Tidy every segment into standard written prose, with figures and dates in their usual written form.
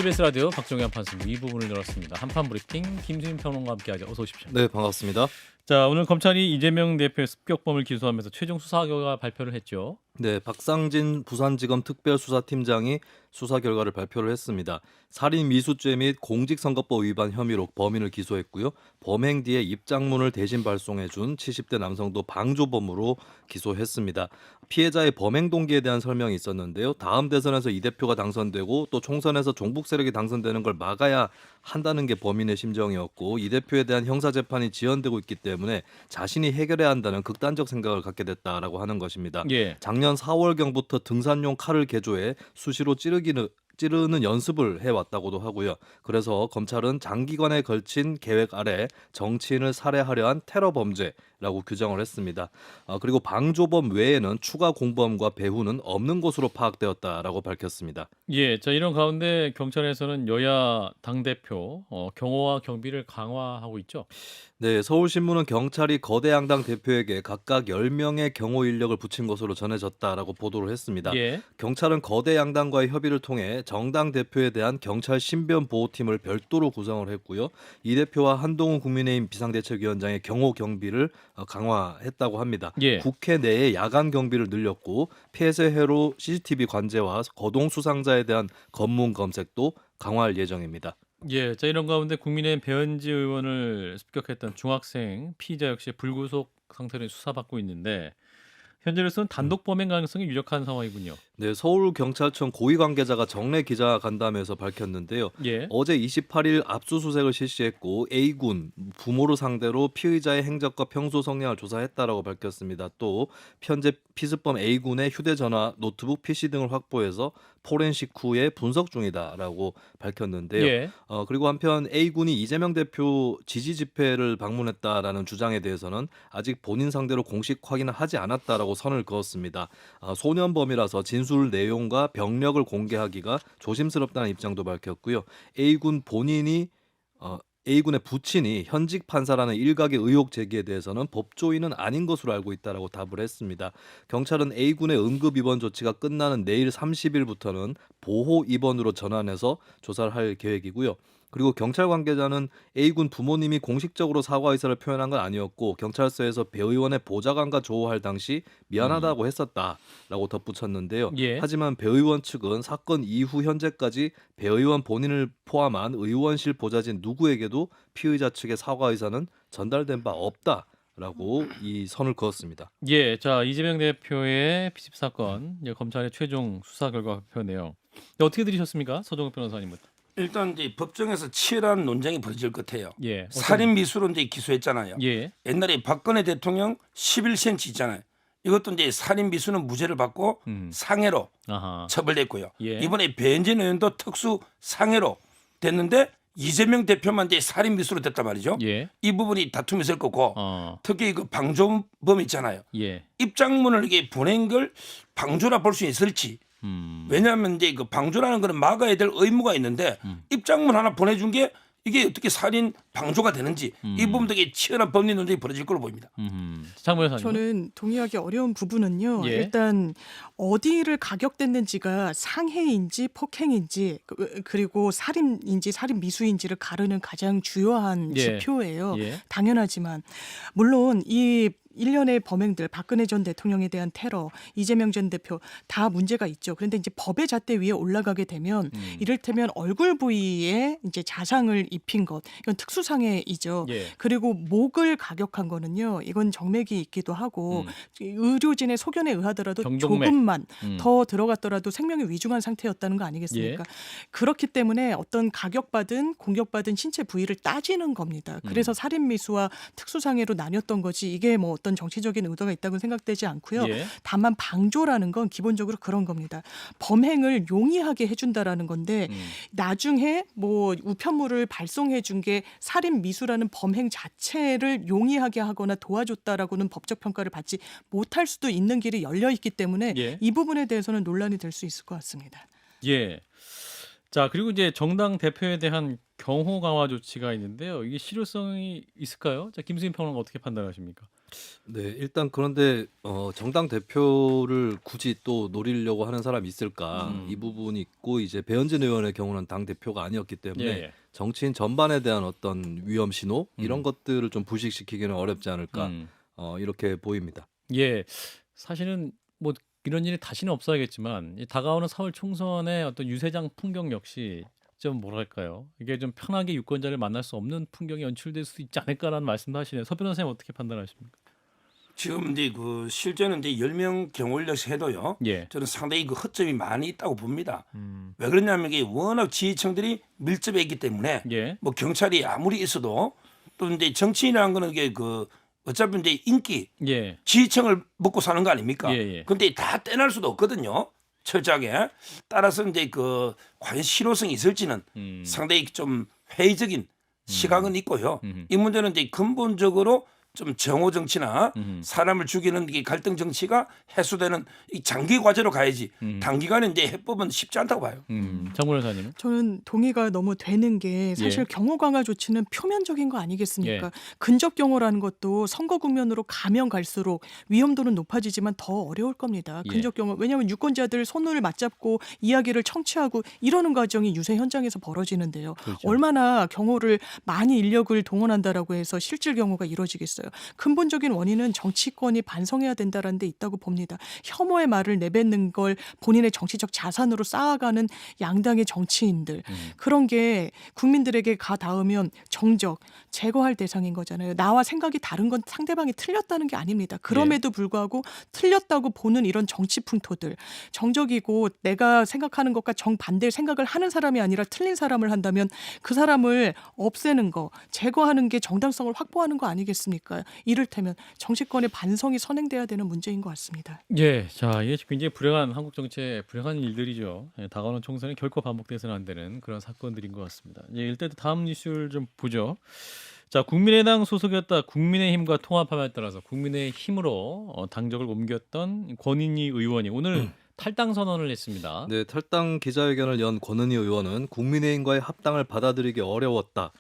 CBS 라디오 박종현 판사님 이 부분을 열었습니다. 한판 브리핑 김수민 평론가와 함께하죠. 어서 오십시오. 네, 반갑습니다. 자, 오늘 검찰이 이재명 대표의 습격범을 기소하면서 최종 수사 결과 발표를 했죠. 네, 박상진 부산지검 특별수사팀장이 수사 결과를 발표를 했습니다. 살인 미수죄 및 공직선거법 위반 혐의로 범인을 기소했고요. 범행 뒤에 입장문을 대신 발송해준 70대 남성도 방조범으로 기소했습니다. 피해자의 범행 동기에 대한 설명이 있었는데요. 다음 대선에서 이 대표가 당선되고 또 총선에서 종북 세력이 당선되는 걸 막아야 한다는 게 범인의 심정이었고 이 대표에 대한 형사재판이 지연되고 있기 때문에 자신이 해결해야 한다는 극단적 생각을 갖게 됐다라고 하는 것입니다. 예. 작년 4월경부터 등산용 칼을 개조해 수시로 찌르는 연습을 해왔다고도 하고요. 그래서 검찰은 장기간에 걸친 계획 아래 정치인을 살해하려 한 테러 범죄라고 규정을 했습니다. 그리고 방조범 외에는 추가 공범과 배후는 없는 것으로 파악되었다라고 밝혔습니다. 예. 자, 이런 가운데 경찰에서는 여야 당대표 경호와 경비를 강화하고 있죠. 네, 서울신문은 경찰이 거대 양당 대표에게 각각 10명의 경호 인력을 붙인 것으로 전해졌다라고 보도를 했습니다. 예. 경찰은 거대 양당과의 협의를 통해 정당 대표에 대한 경찰 신변 보호팀을 별도로 구성을 했고요. 이 대표와 한동훈 국민의힘 비상대책위원장의 경호 경비를 강화했다고 합니다. 예. 국회 내에 야간 경비를 늘렸고 폐쇄회로 CCTV 관제와 거동 수상자에 대한 검문 검색도 강화할 예정입니다. 예. 자, 이런 가운데 국민의힘 배현지 의원을 습격했던 중학생 피의자 역시 불구속 상태로 수사받고 있는데 현재로서는 단독 범행 가능성이 유력한 상황이군요. 네, 서울경찰청 고위 관계자가 정례 기자간담회에서 밝혔는데요. 예. 어제 28일 압수수색을 실시했고 A군 부모를 상대로 피의자의 행적과 평소 성향을 조사했다라고 밝혔습니다. 또 현재 피습범 A군의 휴대전화, 노트북, PC 등을 확보해서 포렌식 후에 분석 중이다라고 밝혔는데요. 예. 그리고 한편 A군이 이재명 대표 지지 집회를 방문했다라는 주장에 대해서는 아직 본인 상대로 공식 확인을 하지 않았다라고 선을 그었습니다. 소년범이라서 진술 내용과 병력을 공개하기가 조심스럽다는 입장도 밝혔고요. A군의 부친이 현직 판사라는 일각의 의혹 제기에 대해서는 법조인은 아닌 것으로 알고 있다라고 답을 했습니다. 경찰은 A군의 응급 입원 조치가 끝나는 내일 30일부터는 보호 입원으로 전환해서 조사를 할 계획이고요. 그리고 경찰 관계자는 A군 부모님이 공식적으로 사과 의사를 표현한 건 아니었고 경찰서에서 배 의원의 보좌관과 조우할 당시 미안하다고 했었다라고 덧붙였는데요. 예. 하지만 배 의원 측은 사건 이후 현재까지 배 의원 본인을 포함한 의원실 보좌진 누구에게도 피의자 측의 사과 의사는 전달된 바 없다라고 이 선을 그었습니다. 예. 자, 이재명 대표의 피습 사건 이제 검찰의 최종 수사 결과 발표네요. 어떻게 들으셨습니까? 서정욱 변호사님은. 일단 이제 법정에서 치열한 논쟁이 벌어질 것 같아요. 예. 살인 미수로 이제 기소했잖아요. 예. 옛날에 박근혜 대통령 11cm 있잖아요. 이것도 이제 살인 미수는 무죄를 받고 상해로 아하. 처벌됐고요. 예. 이번에 배현진 의원도 특수 상해로 됐는데 이재명 대표만 이제 살인 미수로 됐단 말이죠. 예. 이 부분이 다툼이 있을 거고 특히 그 방조범 있잖아요. 예. 입장문을 이게 보낸 걸 방조라 볼 수 있을지. 왜냐하면 이제 그 방조라는 거는 막아야 될 의무가 있는데 입장문 하나 보내준 게 이게 어떻게 살인 방조가 되는지 이 부분 되게 치열한 법리 논쟁이 벌어질 걸로 보입니다. 장 변호사님. 저는 동의하기 어려운 부분은요. 예. 일단 어디를 가격됐는지가 상해인지 폭행인지 그리고 살인인지 살인 미수인지를 가르는 가장 주요한 예. 지표예요. 예. 당연하지만 물론 이 일련의 범행들, 박근혜 전 대통령에 대한 테러, 이재명 전 대표 다 문제가 있죠. 그런데 이제 법의 잣대 위에 올라가게 되면 이를테면 얼굴 부위에 이제 자상을 입힌 것, 이건 특수상해이죠. 예. 그리고 목을 가격한 거는요, 이건 정맥이 있기도 하고 의료진의 소견에 의하더라도 경동맥. 조금만 더 들어갔더라도 생명이 위중한 상태였다는 거 아니겠습니까? 그렇기 때문에 어떤 가격받은 공격받은 신체 부위를 따지는 겁니다. 그래서 살인미수와 특수상해로 나뉘었던 거지 이게 뭐 어떤 정치적인 의도가 있다고 생각되지 않고요. 예. 다만 방조라는 건 기본적으로 그런 겁니다. 범행을 용이하게 해준다라는 건데 나중에 뭐 우편물을 발송해 준 게 살인 미수라는 범행 자체를 용이하게 하거나 도와줬다라고는 법적 평가를 받지 못할 수도 있는 길이 열려 있기 때문에 예. 이 부분에 대해서는 논란이 될 수 있을 것 같습니다. 예. 자, 그리고 이제 정당 대표에 대한 경호 강화 조치가 있는데요. 이게 실효성이 있을까요? 자, 김수인 평론가 어떻게 판단하십니까? 네, 일단 그런데 정당 대표를 굳이 또 노리려고 하는 사람이 있을까? 이 부분이 있고 이제 배현진 의원의 경우는 당 대표가 아니었기 때문에 예. 정치인 전반에 대한 어떤 위험 신호 이런 것들을 좀 부식시키기는 어렵지 않을까? 음. 이렇게 보입니다. 예. 사실은 뭐 이런 일이 다시는 없어야겠지만 이 다가오는 4월 총선의 어떤 유세장 풍경 역시 좀 뭐랄까요? 이게 좀 편하게 유권자를 만날 수 없는 풍경이 연출될 수 있지 않을까라는 말씀도 하시네요. 서 변호사님 어떻게 판단하십니까? 지금 이제 그 실제는 이제 10명 경호인력 해도요. 예. 저는 상당히 그 허점이 많이 있다고 봅니다. 음. 왜 그러냐면 이게 워낙 지휘층들이 밀집해 있기 때문에 예. 뭐 경찰이 아무리 있어도 또 이제 정치인이라는 거는 이게 그 어차피 이제 인기 예. 지휘층을 먹고 사는 거 아닙니까? 예, 예. 근데 다 떼날 수도 없거든요. 철저하게. 따라서 이제 그 과연 실효성이 있을지는 상당히 좀 회의적인 시각은 있고요. 이 문제는 이제 근본적으로 좀 정오 정치나 사람을 죽이는 이 갈등 정치가 해소되는 이 장기 과제로 가야지 단기간에 이제 해법은 쉽지 않다고 봐요. 정 변호사님은? 저는 동의가 너무 되는 게 사실 예. 경호 강화 조치는 표면적인 거 아니겠습니까? 예. 근접 경호라는 것도 선거 국면으로 가면 갈수록 위험도는 높아지지만 더 어려울 겁니다. 예. 근접 경호. 왜냐하면 유권자들 손을 맞잡고 이야기를 청취하고 이러는 과정이 유세 현장에서 벌어지는데요. 그렇죠. 얼마나 경호를 많이 인력을 동원한다라고 해서 실질 경호가 이루어지겠어요. 근본적인 원인은 정치권이 반성해야 된다는 데 있다고 봅니다. 혐오의 말을 내뱉는 걸 본인의 정치적 자산으로 쌓아가는 양당의 정치인들 그런 게 국민들에게 가 닿으면 정적 제거할 대상인 거잖아요. 나와 생각이 다른 건 상대방이 틀렸다는 게 아닙니다. 그럼에도 불구하고 틀렸다고 보는 이런 정치 풍토들 정적이고 내가 생각하는 것과 정반대의 생각을 하는 사람이 아니라 틀린 사람을 한다면 그 사람을 없애는 거 제거하는 게 정당성을 확보하는 거 아니겠습니까? 이를테면 정치권의 반성이 선행돼야 되는 문제인 것 같습니다. 예, 자 이게 굉장히 불행한 한국 정치의 불행한 일들이죠. 예, 다가오는 총선이 결코 반복돼서는 안 되는 그런 사건들인 것 같습니다. 예, 일단 다음 이슈를 좀 보죠. 자, 국민의당 소속이었다 국민의힘과 통합함에 따라서 국민의힘으로 당적을 옮겼던 권인희 의원이 오늘 탈당 선언을 했습니다. 네, 탈당 기자회견을 연 권은희 의원은 국민의힘과의 합당을 받아들이기 어려웠다.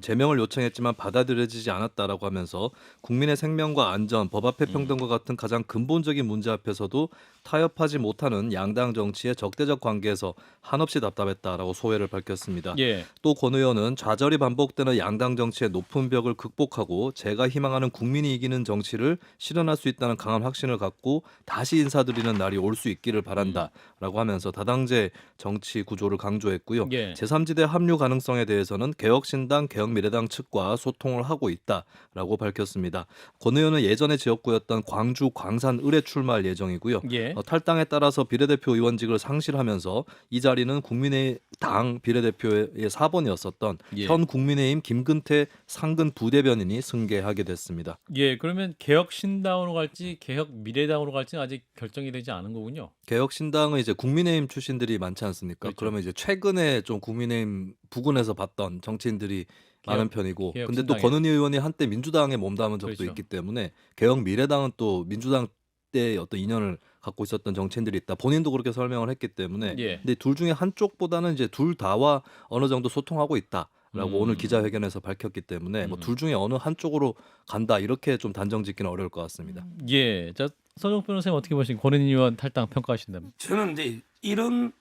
제명을 요청했지만 받아들여지지 않았다라고 하면서 국민의 생명과 안전, 법 앞의 평등과 같은 가장 근본적인 문제 앞에서도 타협하지 못하는 양당 정치의 적대적 관계에서 한없이 답답했다라고 소회를 밝혔습니다. 예, 또 권 의원은 좌절이 반복되는 양당 정치의 높은 벽을 극복하고 제가 희망하는 국민이 이기는 정치를 실현할 수 있다는 강한 확신을 갖고 다시 인사드리는 날이 올 수 있기를 바란다라고 하면서 다당제 정치 구조를 강조했고요. 예. 제3지대 합류 가능성에 대해서는 개혁신당, 개혁미래당 측과 소통을 하고 있다라고 밝혔습니다. 권 의원은 예전에 지역구였던 광주, 광산, 을에 출마할 예정이고요. 예. 탈당에 따라서 비례대표 의원직을 상실하면서 이 자리는 국민의당 비례대표의 4번이었었던 예. 현 국민의힘 김근태 상근 부대변인이 승계하게 됐습니다. 예, 그러면 개혁신당으로 갈지 개혁미래당으로 갈지는 아직 결정이 되지 않은 거군요. 개혁신당은 이제 국민의힘 출신들이 많지 않습니까? 그렇죠. 그러면 이제 최근에 좀 국민의힘 부근에서 봤던 정치인들이 많은 편이고, 근데 또 개혁신당에. 권은희 의원이 한때 민주당에 몸담은 적도 그렇죠. 있기 때문에 개혁미래당은 또 민주당 때의 어떤 인연을 갖고 있었던 정치인들이 있다. 본인도 그렇게 설명을 했기 때문에, 예. 근데 둘 중에 한쪽보다는 이제 둘 다와 어느 정도 소통하고 있다라고 오늘 기자회견에서 밝혔기 때문에 뭐 둘 중에 어느 한쪽으로 간다 이렇게 좀 단정짓기는 어려울 것 같습니다. 예, 자 서정 변호사님 어떻게 보십니까? 권은희 의원 탈당 평가하신다면? 저는 이제 이런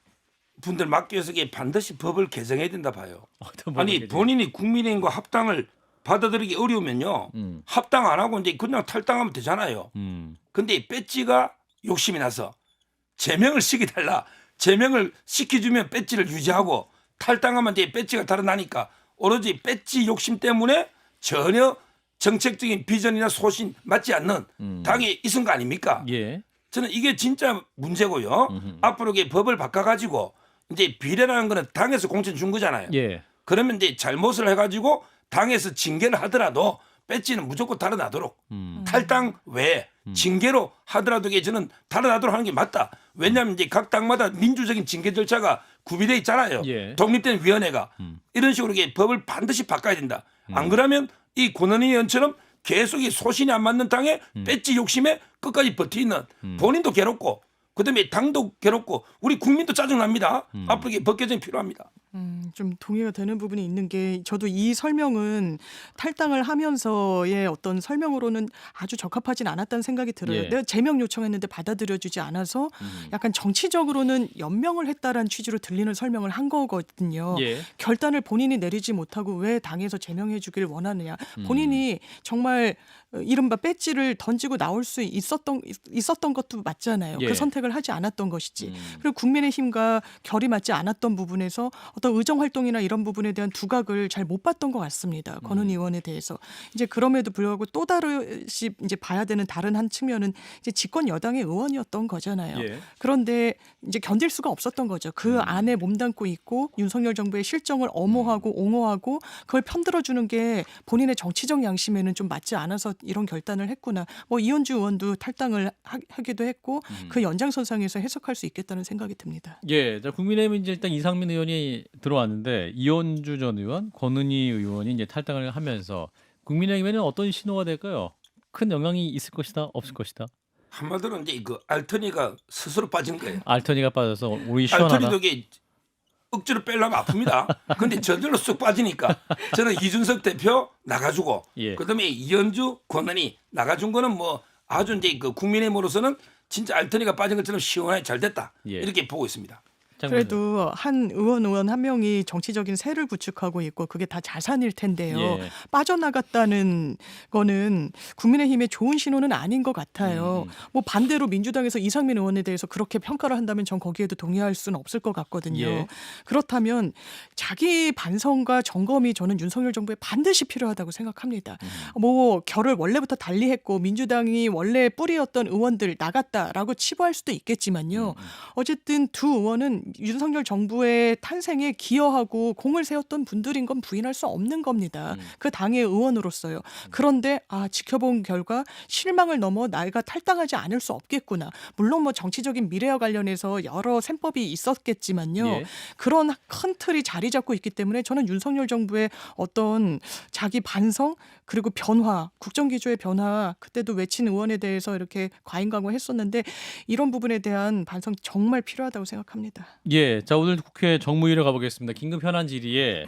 분들 막기 위해서 이게 반드시 법을 개정해야 된다 봐요. 어떤 아니 부분이지? 본인이 국민의힘과 합당을 받아들이기 어려우면요. 합당 안 하고 이제 그냥 탈당하면 되잖아요. 근데 이 배지가 욕심이 나서 제명을 시켜달라. 제명을 시켜주면 배지를 유지하고 탈당하면 이제 배지가 달아나니까 오로지 배지 욕심 때문에 전혀 정책적인 비전이나 소신 맞지 않는 당이 있은 거 아닙니까? 예. 저는 이게 진짜 문제고요. 앞으로 이게 법을 바꿔가지고 이제 비례라는 거는 당에서 공천 준 거잖아요. 예. 그러면 이제 잘못을 해가지고 당에서 징계를 하더라도 배지는 무조건 달아나도록 탈당 외에 징계로 하더라도 이게 저는 달아나도록 하는 게 맞다. 왜냐하면 이제 각 당마다 민주적인 징계 절차가 구비돼 있잖아요. 예. 독립된 위원회가 이런 식으로 이게 법을 반드시 바꿔야 된다. 안 그러면 이 권은희 의원처럼 계속 이 소신이 안 맞는 당에 배지 욕심에 끝까지 버티는 본인도 괴롭고 그다음에 당도 괴롭고 우리 국민도 짜증납니다. 앞으로 이게 법 개정이 필요합니다. 좀 동의가 되는 부분이 있는 게 저도 이 설명은 탈당을 하면서의 어떤 설명으로는 아주 적합하진 않았다는 생각이 들어요. 예. 내가 제명 요청했는데 받아들여주지 않아서 약간 정치적으로는 연명을 했다라는 취지로 들리는 설명을 한 거거든요. 예. 결단을 본인이 내리지 못하고 왜 당에서 제명해 주길 원하느냐. 본인이 정말 이른바 배지를 던지고 나올 수 있었던 것도 맞잖아요. 예. 그 선택을 하지 않았던 것이지. 그리고 국민의힘과 결이 맞지 않았던 부분에서 어떤 의정 활동이나 이런 부분에 대한 두각을 잘 못 봤던 것 같습니다. 권은희 의원에 대해서. 이제 그럼에도 불구하고 또 다르시 이제 봐야 되는 다른 한 측면은 이제 집권 여당의 의원이었던 거잖아요. 예. 그런데 이제 견딜 수가 없었던 거죠. 그 안에 몸담고 있고 윤석열 정부의 실정을 엄호하고 옹호하고 그걸 편들어주는 게 본인의 정치적 양심에는 좀 맞지 않아서 이런 결단을 했구나. 뭐 이현주 의원도 탈당을 하기도 했고 그 연장선상에서 해석할 수 있겠다는 생각이 듭니다. 예, 자 국민의힘은 이제 일단 이상민 의원이 들어왔는데 이현주 전 의원, 권은희 의원이 이제 탈당을 하면서 국민의힘에는 어떤 신호가 될까요? 큰 영향이 있을 것이다, 없을 것이다. 한마디로 이제 그 알터니가 스스로 빠진 거예요. 알터니가 빠져서 우리 시원하다. 알터니도 이게 억지로 빼려면 아픕니다. 근데 저절로 쑥 빠지니까 저는 이준석 대표 나가주고 예. 그다음에 이현주 권은희 나가준 거는 뭐 아주 이제 그 국민의힘으로서는 진짜 알터니가 빠진 것처럼 시원하게 잘 됐다. 예. 이렇게 보고 있습니다. 그래도 한 의원 한 명이 정치적인 세를 구축하고 있고 그게 다 자산일 텐데요. 예. 빠져나갔다는 거는 국민의힘의 좋은 신호는 아닌 것 같아요. 뭐 반대로 민주당에서 이상민 의원에 대해서 그렇게 평가를 한다면 전 거기에도 동의할 수는 없을 것 같거든요. 예. 그렇다면 자기 반성과 점검이 저는 윤석열 정부에 반드시 필요하다고 생각합니다. 뭐 결을 원래부터 달리했고 민주당이 원래 뿌리였던 의원들 나갔다라고 치부할 수도 있겠지만요. 어쨌든 두 의원은 윤석열 정부의 탄생에 기여하고 공을 세웠던 분들인 건 부인할 수 없는 겁니다. 그 당의 의원으로서요. 그런데 지켜본 결과 실망을 넘어 나이가 탈당하지 않을 수 없겠구나. 물론 뭐 정치적인 미래와 관련해서 여러 셈법이 있었겠지만요. 예. 그런 큰 틀이 자리 잡고 있기 때문에 저는 윤석열 정부의 어떤 자기 반성 그리고 변화, 국정기조의 변화 그때도 외친 의원에 대해서 이렇게 과잉광고했었는데 이런 부분에 대한 반성 정말 필요하다고 생각합니다. 예, 자 오늘 국회 정무위로 가보겠습니다. 긴급 현안 질의에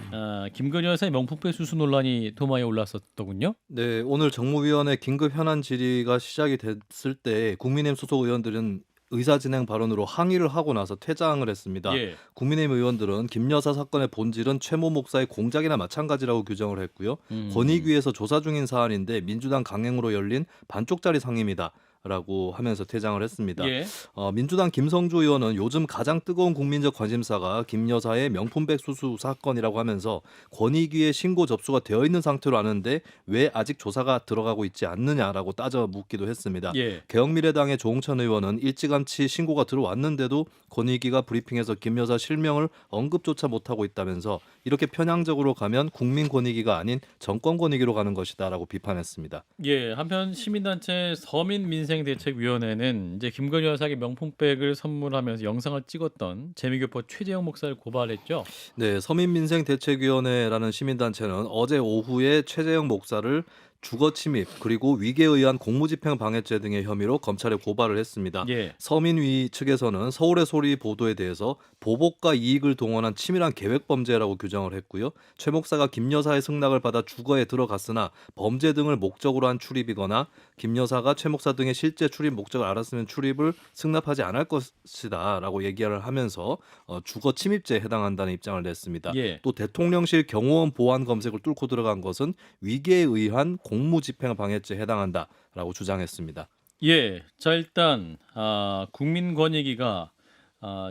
김건희 여사의 명품백 수수 논란이 도마에 올랐었더군요. 네, 오늘 정무위원회 긴급 현안 질의가 시작이 됐을 때 국민의힘 소속 의원들은 의사진행 발언으로 항의를 하고 나서 퇴장을 했습니다. 예. 국민의힘 의원들은 김 여사 사건의 본질은 최모 목사의 공작이나 마찬가지라고 규정을 했고요. 권익위에서 조사 중인 사안인데 민주당 강행으로 열린 반쪽짜리 상임이다. 라고 하면서 퇴장을 했습니다. 예. 민주당 김성주 의원은 요즘 가장 뜨거운 국민적 관심사가 김 여사의 명품백 수수 사건이라고 하면서 권익위에 신고 접수가 되어 있는 상태로 아는데 왜 아직 조사가 들어가고 있지 않느냐라고 따져 묻기도 했습니다. 예. 개혁미래당의 조홍천 의원은 일찌감치 신고가 들어왔는데도 권익위가 브리핑에서 김 여사 실명을 언급조차 못하고 있다면서 이렇게 편향적으로 가면 국민 권익위가 아닌 정권 권익위로 가는 것이다라고 비판했습니다. 예, 한편 시민단체 서민민생대책위원회는 이제 김건희 여사에게 명품백을 선물하면서 영상을 찍었던 재미교포 최재형 목사를 고발했죠. 네, 서민민생대책위원회라는 시민단체는 어제 오후에 최재형 목사를 주거 침입 그리고 위계에 의한 공무집행 방해죄 등의 혐의로 검찰에 고발을 했습니다. 예. 서민위 측에서는 서울의 소리 보도에 대해서 보복과 이익을 동원한 치밀한 계획 범죄라고 규정을 했고요. 최 목사가 김 여사의 승낙을 받아 주거에 들어갔으나 범죄 등을 목적으로 한 출입이거나 김 여사가 최 목사 등의 실제 출입 목적을 알았으면 출입을 승낙하지 않을 것이다라고 얘기를 하면서 주거 침입죄에 해당한다는 입장을 냈습니다. 예. 또 대통령실 경호원 보안 검색을 뚫고 들어간 것은 위계에 의한 공무집행 방해죄에 해당한다라고 주장했습니다. 예, 자 일단 국민권익위가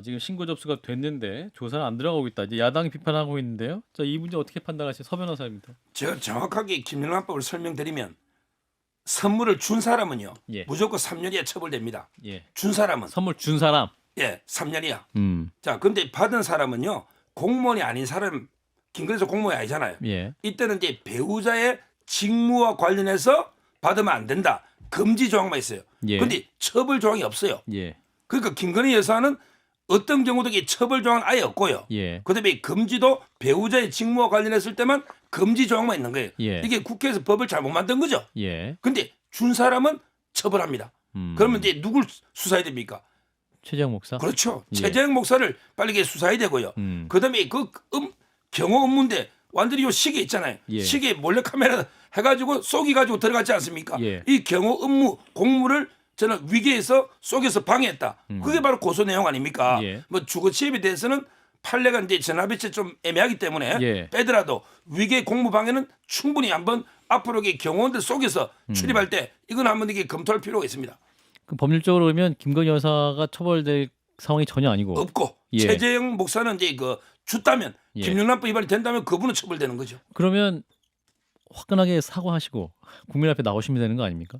지금 신고 접수가 됐는데 조사는 안 들어가고 있다. 이제 야당이 비판하고 있는데요. 자, 이 문제 어떻게 판단하세요, 서 변호사입니다. 제가 정확하게 김영란법을 설명드리면 선물을 준 사람은요 예. 무조건 3년 이하 처벌됩니다. 예, 준 사람은 선물 준 사람. 3년 이하. 자, 근데 받은 사람은요 공무원이 아닌 사람 김건희 공무원이 아니잖아요. 예, 이때는 이제 배우자의 직무와 관련해서 받으면 안 된다. 금지 조항만 있어요. 예. 근데 처벌 조항이 없어요. 예, 그러니까 김건희 여사는 어떤 경우도 이 처벌 조항은 아예 없고요. 예, 그다음에 금지도 배우자의 직무와 관련했을 때만 금지 조항만 있는 거예요. 예. 이게 국회에서 법을 잘못 만든 거죠. 예. 근데 준 사람은 처벌합니다. 그러면 이제 누굴 수사해야 됩니까? 최재형 목사. 그렇죠. 예. 최재형 목사를 빨리 이게 수사해야 되고요. 그다음에 경호 업무인데 완전히 요 시계 있잖아요. 예. 시계 몰래 카메라 해가지고 쏘기 가지고 들어갔지 않습니까? 예. 이 경호 업무 공무를 저는 위계에서 속에서 방해했다. 그게 바로 고소 내용 아닙니까? 예. 뭐 주거 침입에 대해서는 판례가 이제 전화배치 좀 애매하기 때문에 예. 빼더라도 위계 공무 방해는 충분히 한번 앞으로 이 경호원들 속에서 출입할 때 이건 한번 이게 검토할 필요가 있습니다. 그 법률적으로 보면 김건희 여사가 처벌될 상황이 전혀 아니고. 없고 예. 최재형 목사는 이제 그 줬다면 예. 김영란법 위반이 된다면 그분은 처벌되는 거죠. 그러면 화끈하게 사과하시고 국민 앞에 나오시면 되는 거 아닙니까?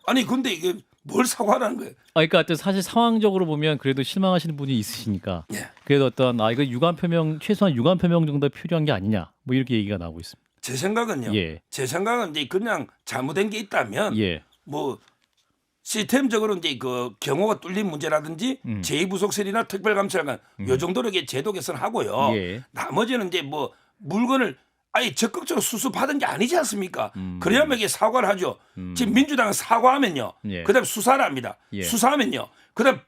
아니 근데 이게 뭘 사과하라는 거예요? 그러니까 하여튼 사실 상황적으로 보면 그래도 실망하시는 분이 있으시니까 예. 그래도 어떤 이거 유감 표명 최소한 유감 표명 정도 필요한 게 아니냐 뭐 이렇게 얘기가 나오고 있습니다. 제 생각은요. 예. 제 생각은 이제 그냥 잘못된 게 있다면 예. 뭐 시스템적으로 이제 그 경호가 뚫린 문제라든지 제2부속실이나 특별감찰관 요 정도로 이게 제도 개선하고요. 예. 나머지는 이제 뭐 물건을 아예 적극적으로 수습하던 게 아니지 않습니까? 그래야만 이게 사과를 하죠. 지금 민주당은 사과하면요. 예. 그다음 수사를 합니다. 예. 수사하면요. 그다음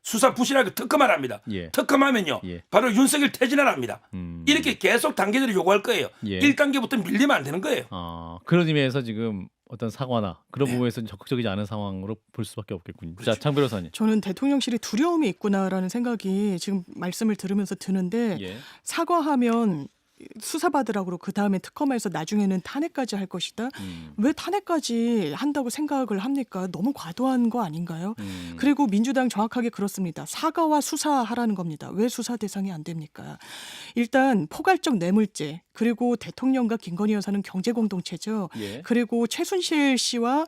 수사 부실하게 특검을 합니다. 예. 특검하면요. 예. 바로 윤석열 퇴진을 합니다. 이렇게 계속 단계들을 요구할 거예요. 예. 1단계부터 밀리면 안 되는 거예요. 그런 의미에서 지금 어떤 사과나 그런 네. 부분에서 적극적이지 않은 상황으로 볼 수밖에 없겠군요. 자, 장 변호사님. 저는 대통령실에 두려움이 있구나라는 생각이 지금 말씀을 들으면서 드는데 예. 사과하면 수사받으라고 그 다음에 특검에서 나중에는 탄핵까지 할 것이다. 왜 탄핵까지 한다고 생각을 합니까? 너무 과도한 거 아닌가요? 그리고 민주당 정확하게 그렇습니다. 사과와 수사하라는 겁니다. 왜 수사 대상이 안 됩니까? 일단 포괄적 뇌물죄 그리고 대통령과 김건희 여사는 경제 공동체죠. 예. 그리고 최순실 씨와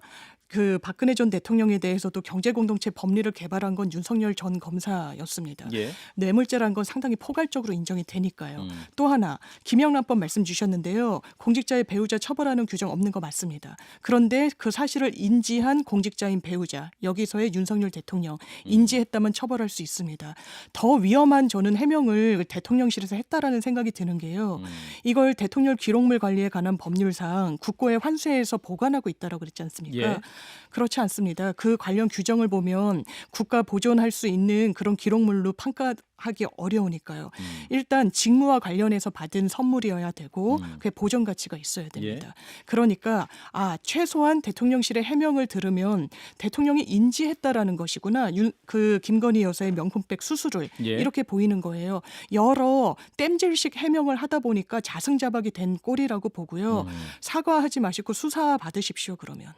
그 박근혜 전 대통령에 대해서도 경제 공동체 법리를 개발한 건 윤석열 전 검사였습니다. 예. 뇌물죄란 건 상당히 포괄적으로 인정이 되니까요. 또 하나 김영란법 말씀 주셨는데요. 공직자의 배우자 처벌하는 규정 없는 거 맞습니다. 그런데 그 사실을 인지한 공직자인 배우자 여기서의 윤석열 대통령 인지했다면 처벌할 수 있습니다. 더 위험한 저는 해명을 대통령실에서 했다라는 생각이 드는 게요. 이걸 대통령 기록물 관리에 관한 법률상 국고에 환수해서 보관하고 있다라고 그랬지 않습니까? 예. 그렇지 않습니다. 그 관련 규정을 보면 국가 보존할 수 있는 그런 기록물로 평가하기 어려우니까요. 일단 직무와 관련해서 받은 선물이어야 되고 그게 보존 가치가 있어야 됩니다. 그러니까 최소한 대통령실의 해명을 들으면 대통령이 인지했다라는 것이구나. 그 김건희 여사의 명품백 수수를 예. 이렇게 보이는 거예요. 여러 땜질식 해명을 하다 보니까 자승자박이 된 꼴이라고 보고요. 사과하지 마시고 수사 받으십시오 그러면.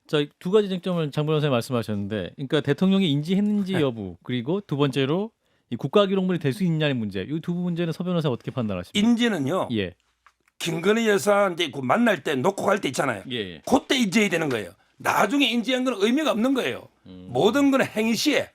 자, 두 가지 쟁점을 장 변호사님 말씀하셨는데, 그러니까 대통령이 인지했는지 네. 여부 그리고 두 번째로 이 국가 기록물이 될 수 있냐는 문제. 이 두 문제는 서 변호사 어떻게 판단하십니까? 인지는요. 예. 김건희 여사 이제 그 만날 때 놓고 갈 때 있잖아요. 예. 그때 인지해야 되는 거예요. 나중에 인지한 건 의미가 없는 거예요. 모든 건 행위 시에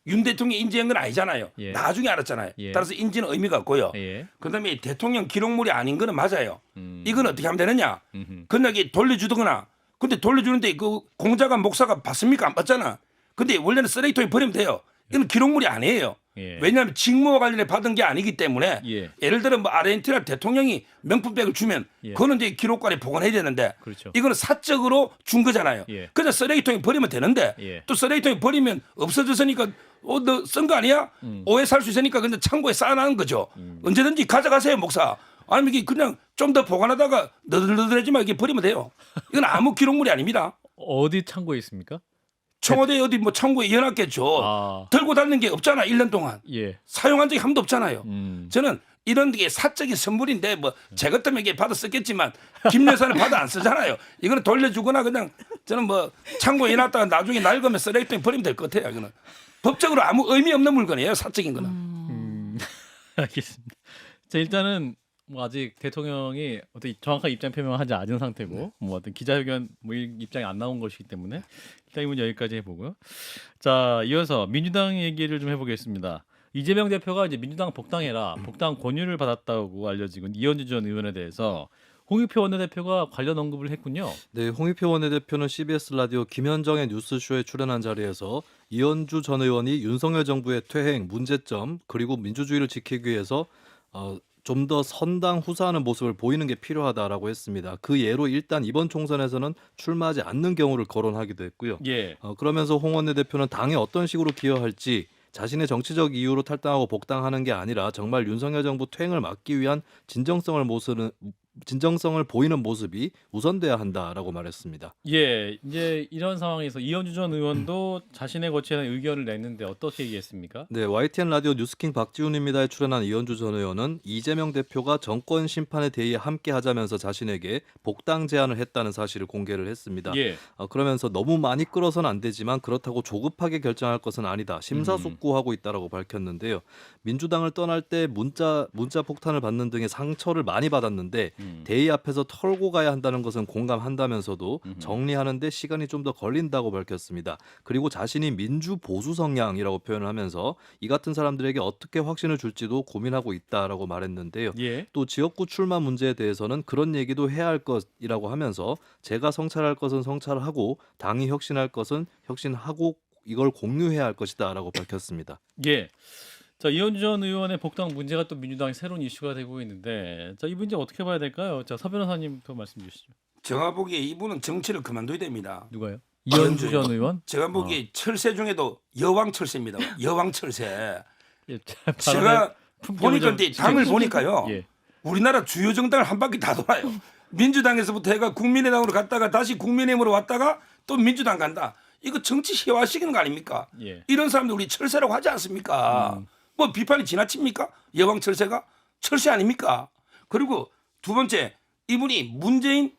윤 대통령이 인지한 건 아니잖아요. 예. 나중에 알았잖아요. 예. 따라서 인지는 의미가 없고요. 예. 그다음에 대통령 기록물이 아닌 거는 맞아요. 이건 어떻게 하면 되느냐? 음흠. 그냥 이게 돌려주거나. 근데 돌려주는데 그 공자가 목사가 받습니까? 안 받잖아. 근데 원래는 쓰레기통에 버리면 돼요. 이건 기록물이 아니에요. 예. 왜냐하면 직무와 관련해 받은 게 아니기 때문에 예. 예를 들어 뭐 아르헨티나 대통령이 명품백을 주면 예. 그거는 이제 기록관에 보관해야 되는데 그렇죠. 이거는 사적으로 준 거잖아요. 예. 그냥 쓰레기통에 버리면 되는데 예. 또 쓰레기통에 버리면 없어졌으니까 너 쓴 거 아니야? 오해 살 수 있으니까 근데 창고에 쌓아놓은 거죠. 언제든지 가져가세요 목사. 아니면 이게 그냥 좀 더 보관하다가 너덜너덜해지만 이게 버리면 돼요. 이건 아무 기록물이 아닙니다. 어디 창고에 있습니까? 청와대 어디 뭐 창고에 이어놨겠죠. 아. 들고 다니는 게 없잖아. 1년 동안. 예. 사용한 적이 한 번도 없잖아요. 음. 저는 이런 게 사적인 선물인데 뭐 제것 때문에 이게 받아 썼겠지만 김 여사는 받아 안 쓰잖아요. 이거는 돌려주거나 그냥 저는 뭐 창고에 해놨다가 나중에 낡으면 쓰레기통에 버리면 될 것 같아요. 이거는 법적으로 아무 의미 없는 물건이에요. 사적인 거는. 알겠습니다. 자, 일단은 뭐 아직 대통령이 어떤 정확한 입장 표명을 하지 않은 상태고 뭐 어떤 기자회견 뭐 입장이 안 나온 것이기 때문에 일단 이 문제 여기까지 해보고요. 자, 이어서 민주당 얘기를 좀 해보겠습니다. 이재명 대표가 이제 민주당 복당해라, 복당 권유를 받았다고 알려지고 이현주 전 의원에 대해서 홍익표 원내대표가 관련 언급을 했군요. 네, 홍익표 원내대표는 CBS 라디오 김현정의 뉴스쇼에 출연한 자리에서 이현주 전 의원이 윤석열 정부의 퇴행, 문제점 그리고 민주주의를 지키기 위해서 좀 더 선당 후사하는 모습을 보이는 게 필요하다라고 했습니다. 그 예로 일단 이번 총선에서는 출마하지 않는 경우를 거론하기도 했고요. 예. 그러면서 홍원내 대표는 당에 어떤 식으로 기여할지 자신의 정치적 이유로 탈당하고 복당하는 게 아니라 정말 윤석열 정부 퇴행을 막기 위한 진정성을 보이는 모습이 우선돼야 한다라고 말했습니다. 예, 이제 이런 상황에서 이현주 전 의원도 자신의 거취에 대한 의견을 냈는데 어떻게 얘기했습니까? 네, YTN 라디오 뉴스킹 박지훈입니다에 출연한 이현주 전 의원은 이재명 대표가 정권 심판에 대의에 함께하자면서 자신에게 복당 제안을 했다는 사실을 공개를 했습니다. 예. 그러면서 너무 많이 끌어서는 안 되지만 그렇다고 조급하게 결정할 것은 아니다. 심사숙고하고 있다라고 밝혔는데요. 민주당을 떠날 때 문자 폭탄을 받는 등의 상처를 많이 받았는데 대의 앞에서 털고 가야 한다는 것은 공감한다면서도 정리하는 데 시간이 좀 더 걸린다고 밝혔습니다. 그리고 자신이 민주 보수 성향이라고 표현을 하면서 이 같은 사람들에게 어떻게 확신을 줄지도 고민하고 있다라고 말했는데요. 예. 또 지역구 출마 문제에 대해서는 그런 얘기도 해야 할 것이라고 하면서 제가 성찰할 것은 성찰하고 당이 혁신할 것은 혁신하고 이걸 공유해야 할 것이다라고 밝혔습니다. 예. 자, 이현주 전 의원의 복당 문제가 또 민주당의 새로운 이슈가 되고 있는데, 자, 이 문제 어떻게 봐야 될까요? 자, 서 변호사님부터 말씀 주시죠. 제가 보기에 이분은 정치를 그만둬야 됩니다. 누가요? 이현주 이현주 전 의원? 제가 보기에 철새 중에도 여왕 철새입니다. 여왕 철새. 예, 제가 보니까 근데 당을 보니까요. 예. 우리나라 주요 정당을 한 바퀴 다 돌아요. 민주당에서부터 해가 국민의당으로 갔다가 다시 국민의힘으로 왔다가 또 민주당 간다. 이거 정치 희화시키는 거 아닙니까? 예. 이런 사람들 우리 철새라고 하지 않습니까? 뭐 비판이 지나칩니까? 여왕 철새가 철새 아닙니까? 그리고 두 번째 이분이 문재인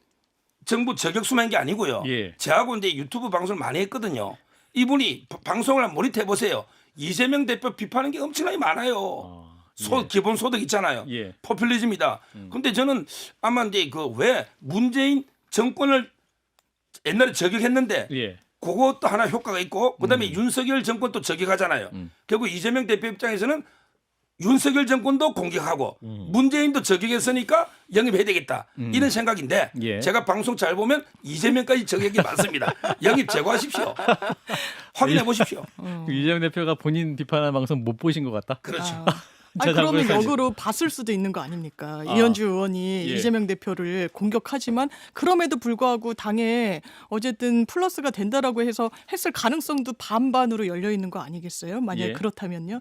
정부 저격수만 게 아니고요. 예. 저하고 이제 유튜브 방송을 많이 했거든요. 이분이 방송을 한번 모니터해 보세요. 이재명 대표 비판하는 게 엄청나게 많아요. 예. 기본 소득 있잖아요. 예. 포퓰리즘이다. 근데 저는 아마 이제 그 왜 문재인 정권을 옛날에 저격했는데 예. 그것도 하나 효과가 있고 그다음에 윤석열 정권도 저격하잖아요. 결국 이재명 대표 입장에서는 윤석열 정권도 공격하고 문재인도 저격했으니까 영입해야 되겠다. 이런 생각인데 예. 제가 방송 잘 보면 이재명까지 저격이 많습니다. 영입 제거하십시오. 확인해 보십시오. 이재명 대표가 본인 비판하는 방송 못 보신 것 같다. 그렇죠. 아니, 자, 그러면 잠깐 역으로 봤을 수도 있는 거 아닙니까? 이현주 의원이 예. 이재명 대표를 공격하지만 그럼에도 불구하고 당에 어쨌든 플러스가 된다라고 해서 했을 가능성도 반반으로 열려 있는 거 아니겠어요? 만약에 예. 그렇다면요.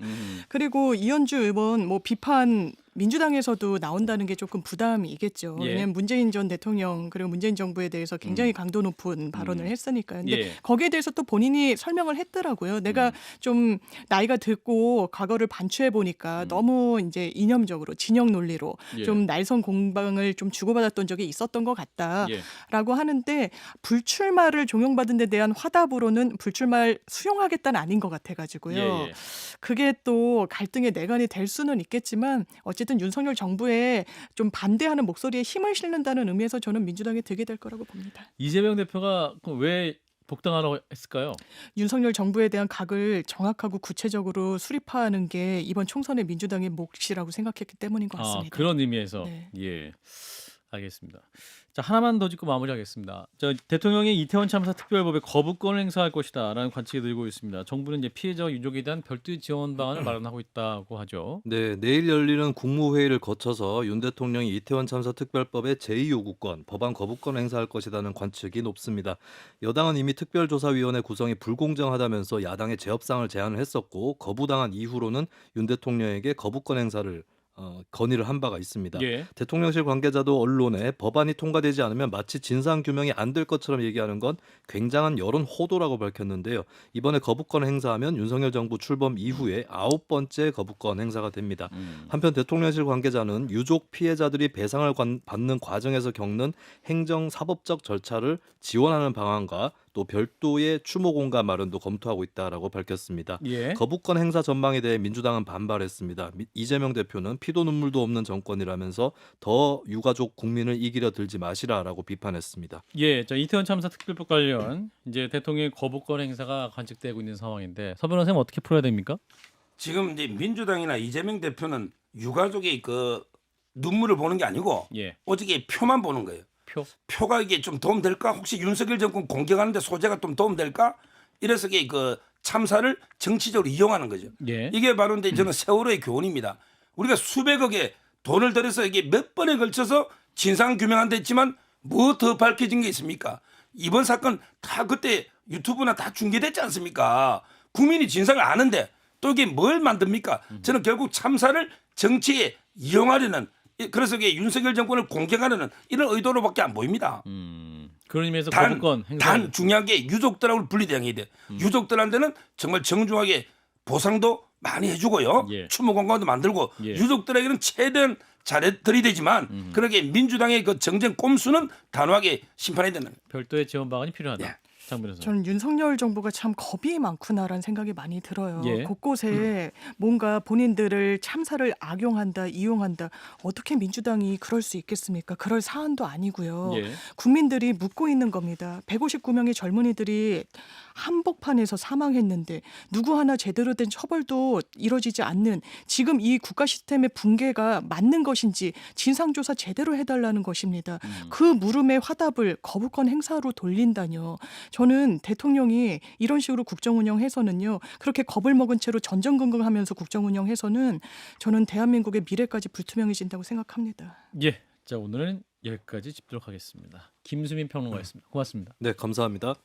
그리고 이현주 의원 뭐 비판 민주당에서도 나온다는 게 조금 부담이겠죠. 예. 왜냐하면 문재인 전 대통령 그리고 문재인 정부에 대해서 굉장히 강도 높은 발언을 했으니까요. 근데 예. 거기에 대해서 또 본인이 설명을 했더라고요. 내가 좀 나이가 듣고 과거를 반추해 보니까 너무 이제 이념적으로 진영 논리로 예. 좀 날선 공방을 좀 주고받았던 적이 있었던 것 같다라고 예. 하는데 불출마를 종용받은 데 대한 화답으로는 불출마를 수용하겠다는 아닌 것 같아가지고요. 예. 그게 또 갈등의 내관이 될 수는 있겠지만 어쨌든 윤석열 정부에 좀 반대하는 목소리에 힘을 실는다는 의미에서 저는 민주당에 되게 될 거라고 봅니다. 이재명 대표가 그럼 왜 복당하라고 했을까요? 윤석열 정부에 대한 각을 정확하고 구체적으로 수립하는 게 이번 총선의 민주당의 몫이라고 생각했기 때문인 것 같습니다. 그런 의미에서 네. 예, 알겠습니다. 자, 하나만 더 짚고 마무리하겠습니다. 대통령이 이태원 참사 특별법에 거부권을 행사할 것이다라는 관측이 들고 있습니다. 정부는 이제 피해자와 유족에 대한 별도의 지원 방안을 마련하고 있다고 하죠. 네, 내일 열리는 국무회의를 거쳐서 윤 대통령이 이태원 참사 특별법의 제2요구권, 법안 거부권 행사할 것이라는 관측이 높습니다. 여당은 이미 특별조사위원회 구성이 불공정하다면서 야당의 재협상을 제안을 했었고 거부당한 이후로는 윤 대통령에게 거부권 행사를 건의를 한 바가 있습니다. 예. 대통령실 관계자도 언론에 법안이 통과되지 않으면 마치 진상규명이 안 될 것처럼 얘기하는 건 굉장한 여론 호도라고 밝혔는데요. 이번에 거부권 행사하면 윤석열 정부 출범 이후에 9번째 거부권 행사가 됩니다. 한편 대통령실 관계자는 유족 피해자들이 배상을 받는 과정에서 겪는 행정사법적 절차를 지원하는 방안과 또 별도의 추모 공간 마련도 검토하고 있다라고 밝혔습니다. 예. 거부권 행사 전망에 대해 민주당은 반발했습니다. 이재명 대표는 피도 눈물도 없는 정권이라면서 더 유가족 국민을 이기려 들지 마시라라고 비판했습니다. 예, 자, 이태원 참사 특별법 관련 이제 대통령의 거부권 행사가 관측되고 있는 상황인데 서 변호사님 어떻게 풀어야 됩니까? 지금 이제 민주당이나 이재명 대표는 유가족의 그 눈물을 보는 게 아니고 예, 오직 이 표만 보는 거예요. 표. 가 이게 좀 도움될까? 혹시 윤석열 정권 공격하는데 소재가 좀 도움될까? 이래서 이게 그 참사를 정치적으로 이용하는 거죠. 예. 이게 바로 이제 저는 세월호의 교훈입니다. 우리가 수백억의 돈을 들여서 이게 몇 번에 걸쳐서 진상 규명한다 했지만 뭐 더 밝혀진 게 있습니까? 이번 사건 다 그때 유튜브나 다 중계됐지 않습니까? 국민이 진상을 아는데 또 이게 뭘 만듭니까? 저는 결국 참사를 정치에 이용하려는 그래서 이게 윤석열 정권을 공격하려는 이런 의도로밖에 안 보입니다. 그런 의미에서 거부권 행사. 단 중요한 게 유족들하고 분리대응해야 돼. 유족들한테는 정말 정중하게 보상도 많이 해주고요. 예. 추모 공간도 만들고 예. 유족들에게는 최대한 잘해드려야 되지만 그러게 민주당의 그 정쟁 꼼수는 단호하게 심판해야 된다. 별도의 지원 방안이 필요하다. 예. 장 변호사. 저는 윤석열 정부가 참 겁이 많구나라는 생각이 많이 들어요. 예. 곳곳에 뭔가 본인들을 참사를 악용한다, 이용한다. 어떻게 민주당이 그럴 수 있겠습니까? 그럴 사안도 아니고요. 예. 국민들이 묻고 있는 겁니다. 159명의 젊은이들이 한복판에서 사망했는데 누구 하나 제대로 된 처벌도 이루어지지 않는 지금 이 국가 시스템의 붕괴가 맞는 것인지 진상조사 제대로 해달라는 것입니다. 그 물음의 화답을 거부권 행사로 돌린다뇨. 저는 대통령이 이런 식으로 국정 운영해서는요. 그렇게 겁을 먹은 채로 전전긍긍하면서 국정 운영해서는 저는 대한민국의 미래까지 불투명해진다고 생각합니다. 예. 자, 오늘은 여기까지 짚도록 하겠습니다. 김수민 평론가였습니다. 고맙습니다. 네, 감사합니다.